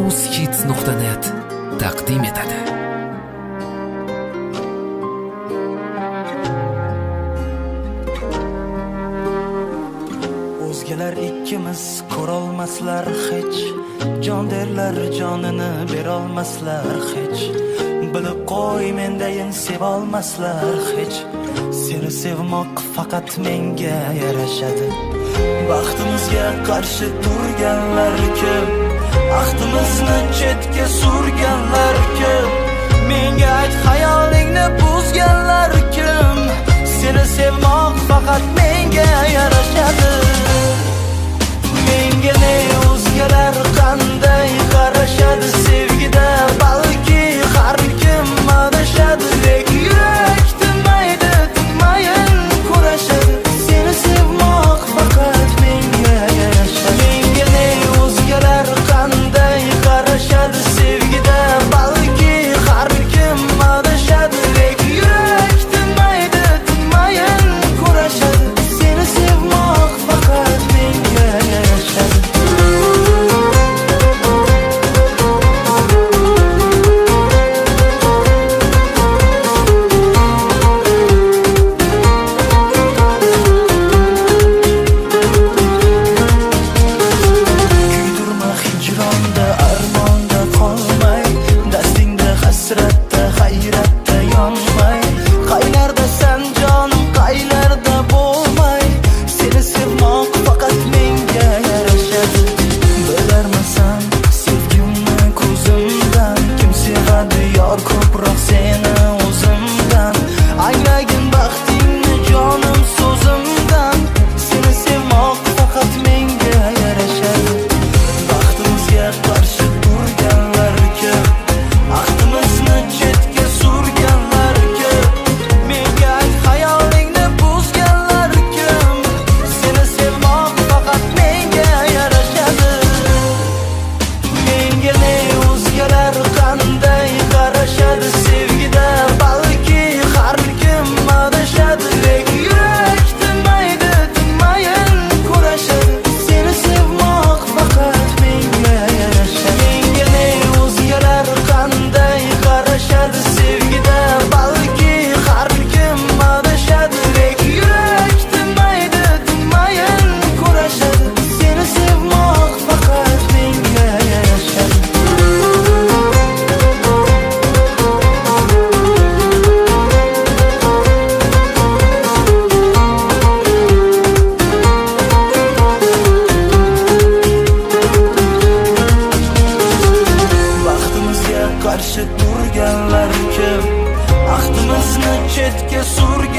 uzkids.net taqdim etadi. O'zgalar ikkimiz ko'rolmaslar hech, jon derlar jonini berolmaslar hech. Bilib qo'y mendayin sevolmaslar hech. Seni sevmoq faqat menga yarashadi. Baxtimizga qarshi turganlar kim? Baxtimizni chetga surganlar kim? Menga ayt, xayolingni buzganlar kim? Seni sevmoq faqat menga yarashadi. Menga ne o'zgalar qanday qarashadi, sevgida balki har kim adashadi. Lekin yurak tinmaydi, tinmayin kurashadi. Seni sevmoq faqat menga yarashadi. Menga ne o'zgalar qanday qarashadi, sevgida balki har kim adashadi. Lekin yurak tinmaydi, tinmayin kurashadi. Seni sevmoq faqat menga yarashadi. Kuydirma hijronda, armonda qolmay, dastingda hasratda, hayratda yonmay. Qaylardasan jonim, qaylarda bo'lmay, seni sevmoq faqat menga yarashadi. Bilarmisan sevgimni ko'zimdan, kim sevadi yor ko'proq seni o'zimdan. Anglagin baxtingni jonim so'zimdan, seni sevmoq faqat menga yarashadi. Baxtimizga qarshi turganlar kim? Baxtimizni chetga surganlar kim? Menga ayt, xayolingni buzganlar kim? Seni sevmoq faqat menga yarashadi. Menga ne o'zgalar qanday qarashadi, sevgida balki har kim adashadi. Lekin yurak tinmaydi, tinmayin kurashadi. Seni sevmoq faqat menga yarashadi. Menga ne o'zgalar qanday qarashadi, sevgida balki har kim adashadi. Lekin yurak tinmaydi, tinmayin kurashadi. Seni sevmoq faqat menga yarashadi. Baxtimizga qarshi turganlar kim? Baxtimizni chetga surganlar